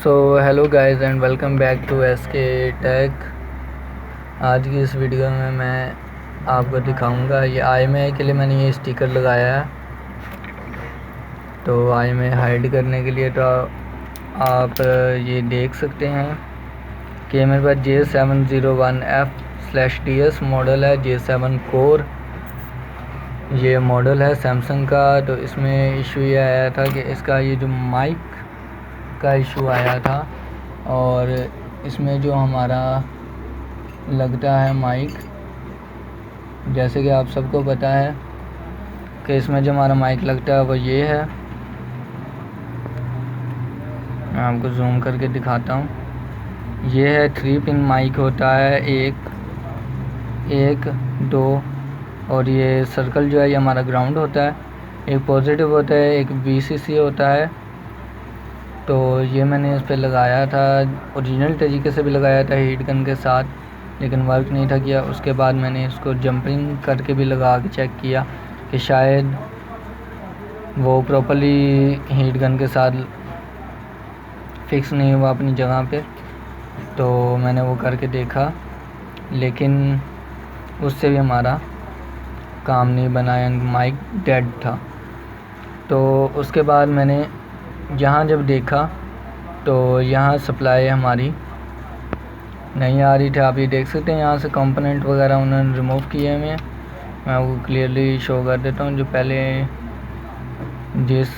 So hello guys and welcome back to SK tech. आज की इस वीडियो में मैं आपको दिखाऊंगा ये IMEI के लिए मैंने ये स्टिकर लगाया है। तो IMEI हाइड करने के लिए तो आप ये देख सकते हैं कि मेरे पास J701F/DS मॉडल है, J7 कोर ये मॉडल है सैमसंग का। तो इसमें इशू ये आया था कि इसका ये जो माइक का इशू आया था, और इसमें जो हमारा लगता है माइक, जैसे कि आप सबको पता है कि इसमें जो हमारा माइक लगता है वो ये है। मैं आपको जूम करके दिखाता हूँ। ये है 3 पिन माइक होता है, एक 2, और ये सर्कल जो है ये हमारा ग्राउंड होता है, एक पॉजिटिव होता है, एक VCC होता है। तो ये मैंने इस पर लगाया था, ओरिजिनल तरीके से भी लगाया था हीट गन के साथ, लेकिन वर्क नहीं था किया। उसके बाद मैंने इसको जंपिंग करके भी लगा के चेक किया कि शायद वो प्रॉपर्ली हीट गन के साथ फिक्स नहीं हुआ अपनी जगह पे। तो मैंने वो करके देखा, लेकिन उससे भी हमारा काम नहीं बना, यानी माइक डेड था। तो उसके बाद मैंने यहाँ जब देखा तो यहाँ सप्लाई हमारी नहीं आ रही थी। आप ये देख सकते हैं यहाँ से कंपोनेंट वगैरह उन्होंने रिमूव किए हुए हैं। मैं आपको क्लियरली शो कर देता हूँ। जो पहले जिस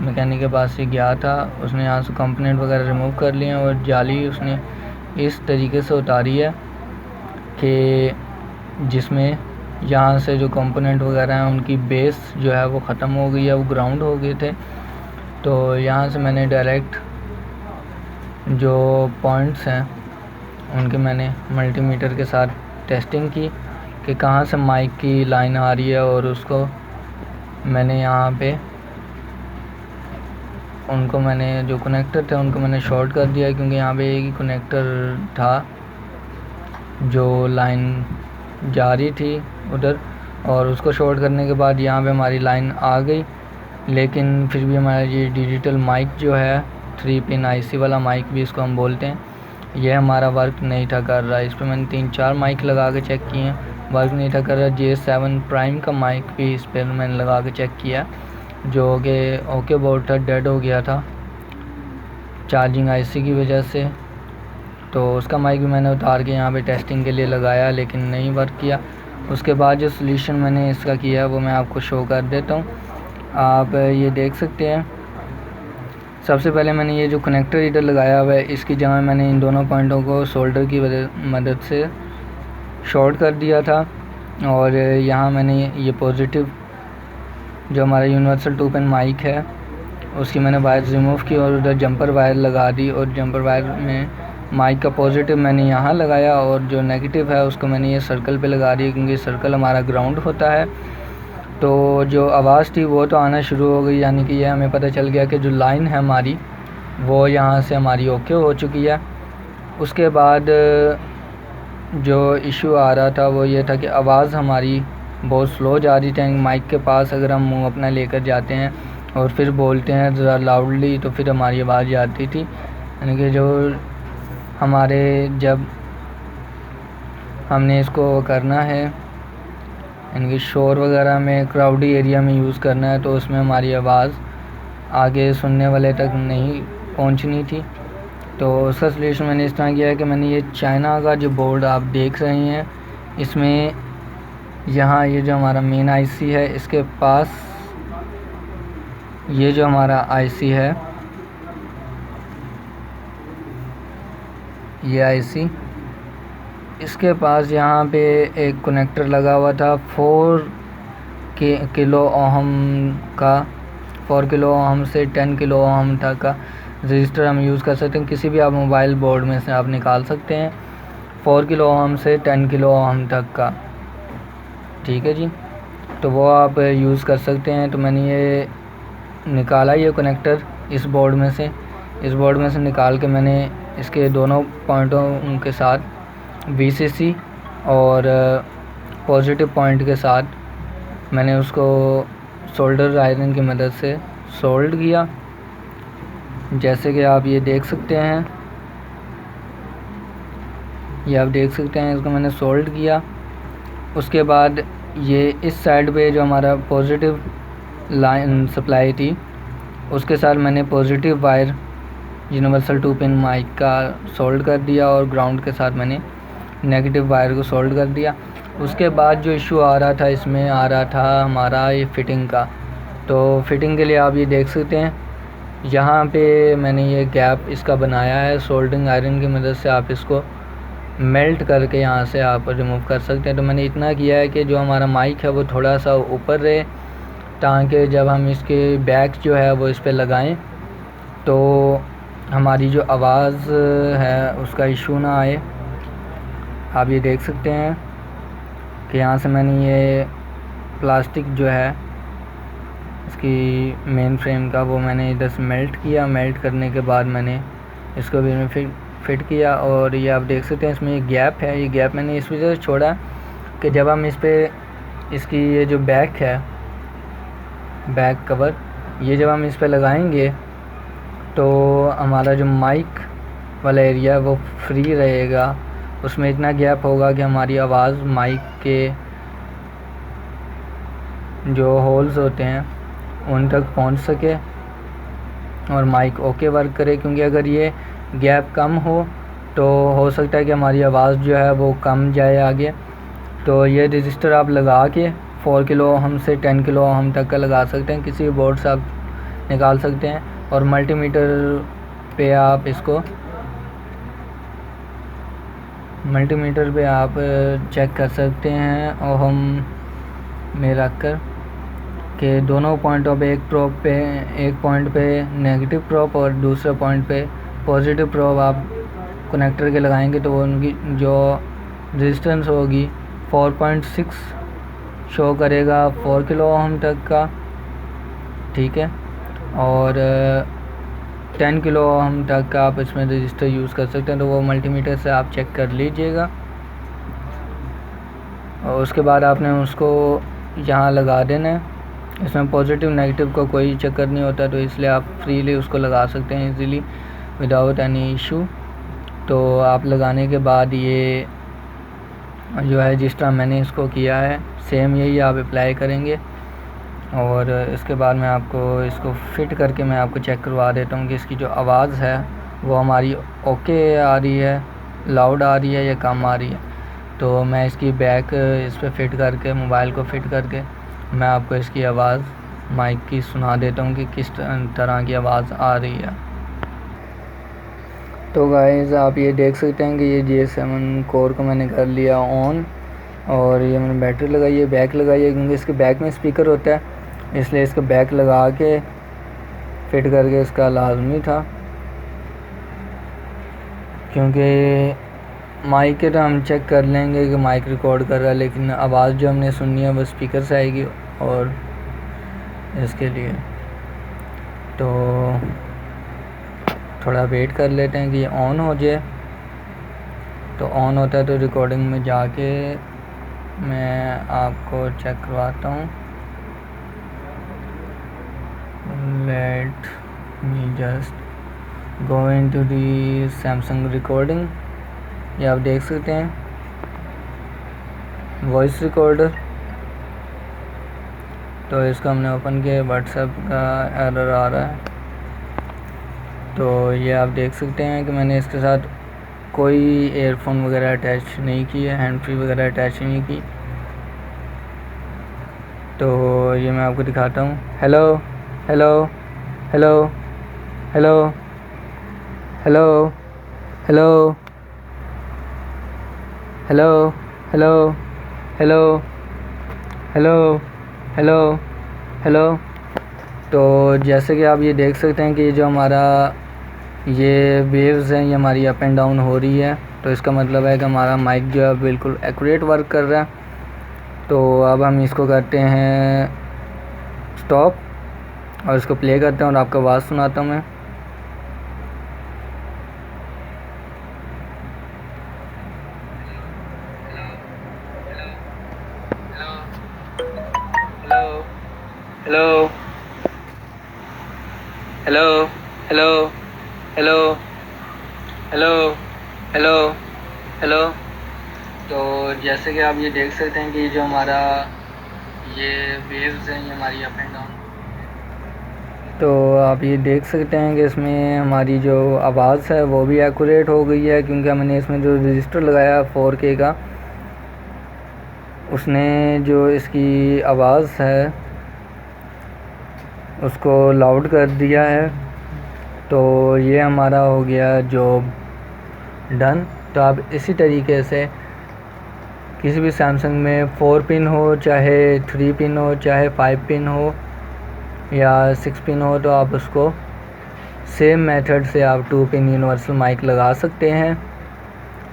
मैकेनिक के पास से गया था उसने यहाँ से कंपोनेंट वगैरह रिमूव कर लिए हैं, और जाली उसने इस तरीके से उतारी है कि जिसमें यहाँ से जो कंपोनेंट वगैरह हैं उनकी बेस जो है वो ख़त्म हो गई है, वो ग्राउंड हो गए थे। तो यहाँ से मैंने डायरेक्ट जो पॉइंट्स हैं उनके मैंने मल्टीमीटर के साथ टेस्टिंग की कि कहाँ से माइक की लाइन आ रही है, और उसको मैंने यहाँ पे उनको मैंने जो कनेक्टर थे उनको मैंने शॉर्ट कर दिया, क्योंकि यहाँ पे एक ही कनेक्टर था जो लाइन जा रही थी उधर, और उसको शॉर्ट करने के बाद यहाँ पे हमारी लाइन आ गई। लेकिन फिर भी हमारा ये डिजिटल माइक जो है 3 पिन IC वाला माइक भी इसको हम बोलते हैं, ये हमारा वर्क नहीं था कर रहा। इस पर मैंने 3-4 माइक लगा के चेक किए हैं, वर्क नहीं था कर रहा। J7 प्राइम का माइक भी इस पर मैंने लगा के चेक किया, जो कि ओके बोर्ड था, डेड हो गया था चार्जिंग IC की वजह से। तो उसका माइक भी मैंने उतार के यहाँ पे टेस्टिंग के लिए लगाया, लेकिन नहीं वर्क किया। उसके बाद जो सोल्यूशन मैंने इसका किया है वो मैं आपको शो कर देता हूँ। आप ये देख सकते हैं। सबसे पहले मैंने ये जो कनेक्टर इधर लगाया हुआ है, इसकी जगह मैंने इन दोनों पॉइंटों को सोल्डर की मदद से शॉर्ट कर दिया था, और यहाँ मैंने ये पॉजिटिव जो हमारा यूनिवर्सल 2 पिन माइक है उसकी मैंने वायर रिमूव की और उधर जंपर वायर लगा दी, और जंपर वायर में माइक का पॉजिटिव मैंने यहाँ लगाया, और जो नेगेटिव है उसको मैंने ये सर्कल पे लगा दिया, क्योंकि सर्कल हमारा ग्राउंड होता है। तो जो आवाज़ थी वो तो आना शुरू हो गई, यानी कि ये हमें पता चल गया कि जो लाइन है हमारी वो यहाँ से हमारी ओके हो चुकी है। उसके बाद जो इशू आ रहा था वो ये था कि आवाज़ हमारी बहुत स्लो जा रही थी माइक के पास। अगर हम मुँह अपना लेकर जाते हैं और फिर बोलते हैं ज़रा लाउडली तो फिर हमारी आवाज़ जाती थी, यानी कि जो हमारे जब हमने इसको करना है यानी कि शोर वगैरह में क्राउडी एरिया में यूज़ करना है, तो उसमें हमारी आवाज़ आगे सुनने वाले तक नहीं पहुंचनी थी। तो उसका सलूशन मैंने इस तरह किया है कि मैंने ये चाइना का जो बोर्ड आप देख रहे हैं, इसमें यहाँ ये जो हमारा मेन IC है इसके पास ये जो हमारा IC है, ये IC, इसके पास यहाँ पे एक कनेक्टर लगा हुआ था 4 किलो ओहम का। 4 किलो ओहम से 10 किलो ओहम तक का रजिस्टर हम यूज़ कर सकते हैं। किसी भी आप मोबाइल बोर्ड में से आप निकाल सकते हैं 4 किलो ओहम से 10 किलो ओहम तक का, ठीक है जी। तो वो आप यूज़ कर सकते हैं। तो मैंने ये निकाला ये कनेक्टर इस बोर्ड में से निकाल के मैंने इसके दोनों पॉइंटों के साथ VCC और पॉजिटिव पॉइंट के साथ मैंने उसको सोल्डर आयरन की मदद से सोल्ड किया। जैसे कि आप ये देख सकते हैं, ये आप देख सकते हैं, इसको मैंने सोल्ड किया। उसके बाद ये इस साइड पे जो हमारा पॉजिटिव लाइन सप्लाई थी उसके साथ मैंने positive wire universal 2 pin mic का सोल्ड कर दिया और ग्राउंड के साथ मैंने नेगेटिव वायर को सोल्ड कर दिया। उसके बाद जो इशू आ रहा था, इसमें आ रहा था हमारा ये फिटिंग का। तो फिटिंग के लिए आप ये देख सकते हैं, यहाँ पे मैंने ये गैप इसका बनाया है। सोल्डरिंग आयरन की मदद से आप इसको मेल्ट करके यहाँ से आप रिमूव कर सकते हैं। तो मैंने इतना किया है कि जो हमारा माइक है वो थोड़ा सा ऊपर रहे, ताकि जब हम इसके बैक जो है वो इस पर लगाएं तो हमारी जो आवाज़ है उसका इशू ना आए। आप ये देख सकते हैं कि यहाँ से मैंने ये प्लास्टिक जो है इसकी मेन फ्रेम का वो मैंने इधर से मेल्ट किया। मेल्ट करने के बाद मैंने इसको भी मैं फिट किया। और ये आप देख सकते हैं इसमें ये गैप है। ये गैप मैंने इस वजह से छोड़ा कि जब हम इस पर इसकी ये जो बैक है, बैक कवर, ये जब हम इस पर लगाएंगे तो हमारा जो माइक वाला एरिया है वो फ्री रहेगा। उसमें इतना गैप होगा कि हमारी आवाज़ माइक के जो होल्स होते हैं उन तक पहुंच सके और माइक ओके वर्क करे। क्योंकि अगर ये गैप कम हो तो हो सकता है कि हमारी आवाज़ जो है वो कम जाए आगे। तो ये रजिस्टर आप लगा के 4 किलो ओहम से 10 किलो ओहम तक का लगा सकते हैं, किसी भी बोर्ड से आप निकाल सकते हैं। और मल्टीमीटर पे आप इसको चेक कर सकते हैं ओहम में रख कर कि दोनों पॉइंटों पे, एक पॉइंट पे नेगेटिव प्रोब और दूसरे पॉइंट पे पॉजिटिव प्रोब आप कनेक्टर के लगाएंगे तो उनकी जो रेजिस्टेंस होगी 4.6 शो करेगा 4 किलो ओहम तक का, ठीक है। और 10 किलो ओहम तक का आप इसमें रजिस्टर यूज़ कर सकते हैं। तो वो मल्टीमीटर से आप चेक कर लीजिएगा। और उसके बाद आपने उसको यहाँ लगा देना है। इसमें पॉजिटिव नेगेटिव का कोई चक्कर नहीं होता, तो इसलिए आप फ्रीली उसको लगा सकते हैं इजीली विदाउट एनी इशू। तो आप लगाने के बाद ये जो है जिस तरह मैंने इसको किया है सेम यही आप अप्लाई करेंगे। और इसके बाद मैं आपको इसको फिट करके मैं आपको चेक करवा देता हूँ कि इसकी जो आवाज़ है वो हमारी ओके आ रही है, लाउड आ रही है या कम आ रही है। तो मैं इसकी बैक इस पर फिट करके, मोबाइल को फिट करके मैं आपको इसकी आवाज़ माइक की सुना देता हूँ कि किस तरह की आवाज़ आ रही है। तो गाइस आप ये देख सकते हैं कि ये J7 कोर को मैंने कर लिया ऑन, और ये मैंने बैटरी लगाई है, बैक लगाई है, क्योंकि इसके बैक में स्पीकर होता है इसलिए इसका बैक लगा के फिट करके इसका लाजमी था। क्योंकि माइक के तो हम चेक कर लेंगे कि माइक रिकॉर्ड कर रहा है, लेकिन आवाज़ जो हमने सुननी है वो स्पीकर से आएगी। और इसके लिए तो थोड़ा वेट कर लेते हैं कि ये ऑन हो जाए। तो ऑन होता है तो रिकॉर्डिंग में जाके मैं आपको चेक करवाता हूँ। Let me just go into the Samsung recording. ये आप देख सकते हैं वॉइस रिकॉर्डर। तो इसको हमने ओपन किया, व्हाट्सएप का एरर आ रहा है। तो ये आप देख सकते हैं कि मैंने इसके साथ कोई एयरफोन वगैरह अटैच नहीं की है, हैंड फ्री वगैरह अटैच नहीं की। तो ये मैं आपको दिखाता हूँ। Hello hello hello hello hello hello hello hello hello hello hello hello. तो जैसे कि आप ये देख सकते हैं कि जो हमारा ये वेव्स हैं ये हमारी अप एंड डाउन हो रही है। तो इसका मतलब है कि हमारा माइक जो है बिल्कुल एक्यूरेट वर्क कर रहा है। तो अब हम इसको करते हैं स्टॉप और इसको प्ले करते हैं और आपको आवाज़ सुनाता हूँ मैं। Hello hello hello hello hello hello hello hello. तो जैसे कि आप ये देख सकते हैं कि जो हमारा ये वेव्स हैं ये हमारी अप एंड डाउन, तो आप ये देख सकते हैं कि इसमें हमारी जो आवाज़ है वो भी एक्यूरेट हो गई है, क्योंकि मैंने इसमें जो रजिस्टर लगाया 4K का, उसने जो इसकी आवाज़ है उसको लाउड कर दिया है। तो ये हमारा हो गया जॉब डन। तो आप इसी तरीके से किसी भी सैमसंग में 4 पिन हो, चाहे 3 पिन हो, चाहे 5 पिन हो या 6 पिन हो, तो आप उसको सेम मेथड से आप 2 पिन यूनिवर्सल माइक लगा सकते हैं।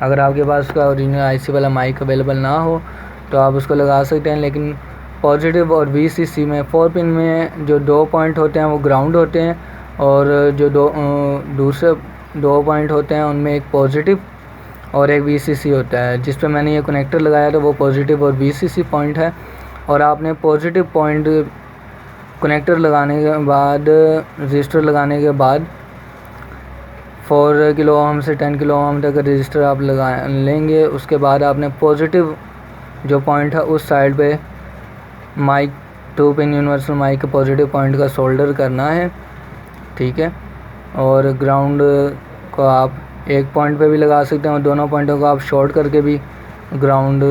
अगर आपके पास उसका ओरिजिनल आईसी वाला माइक अवेलेबल ना हो तो आप उसको लगा सकते हैं, लेकिन पॉजिटिव और VCC में 4 पिन में जो 2 पॉइंट होते हैं वो ग्राउंड होते हैं, और जो दूसरे 2 पॉइंट होते हैं उनमें एक पॉजिटिव और एक VCC होता है। जिस पे मैंने ये कनेक्टर लगाया था वो पॉजिटिव और VCC पॉइंट है, और आपने पॉजिटिव पॉइंट कनेक्टर लगाने के बाद, रजिस्टर लगाने के बाद 4 किलो ओम से 10 किलो ओम तक रजिस्टर आप लगा लेंगे। उसके बाद आपने पॉजिटिव जो पॉइंट है उस साइड पे माइक 2 पिन यूनिवर्सल माइक के पॉजिटिव पॉइंट का सोल्डर करना है, ठीक है। और ग्राउंड को आप एक पॉइंट पे भी लगा सकते हैं, और दोनों पॉइंटों को आप शॉर्ट करके भी ग्राउंड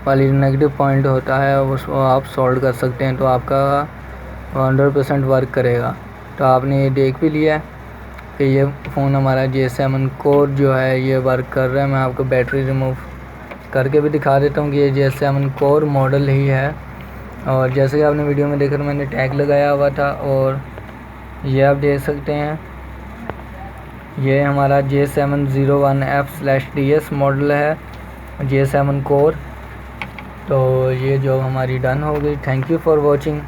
वाली नेगेटिव पॉइंट होता है उसको आप सॉल्व कर सकते हैं, तो आपका 100% वर्क करेगा। तो आपने ये देख भी लिया कि ये फ़ोन हमारा J7 कोर जो है ये वर्क कर रहा है। मैं आपको बैटरी रिमूव करके भी दिखा देता हूँ कि ये J7 कोर मॉडल ही है। और जैसे कि आपने वीडियो में देखा मैंने टैग लगाया हुआ था, और ये आप देख सकते हैं ये हमारा J701F/DS मॉडल है, J7 कोर। तो ये जो हमारी डन हो गई। Thank you for watching.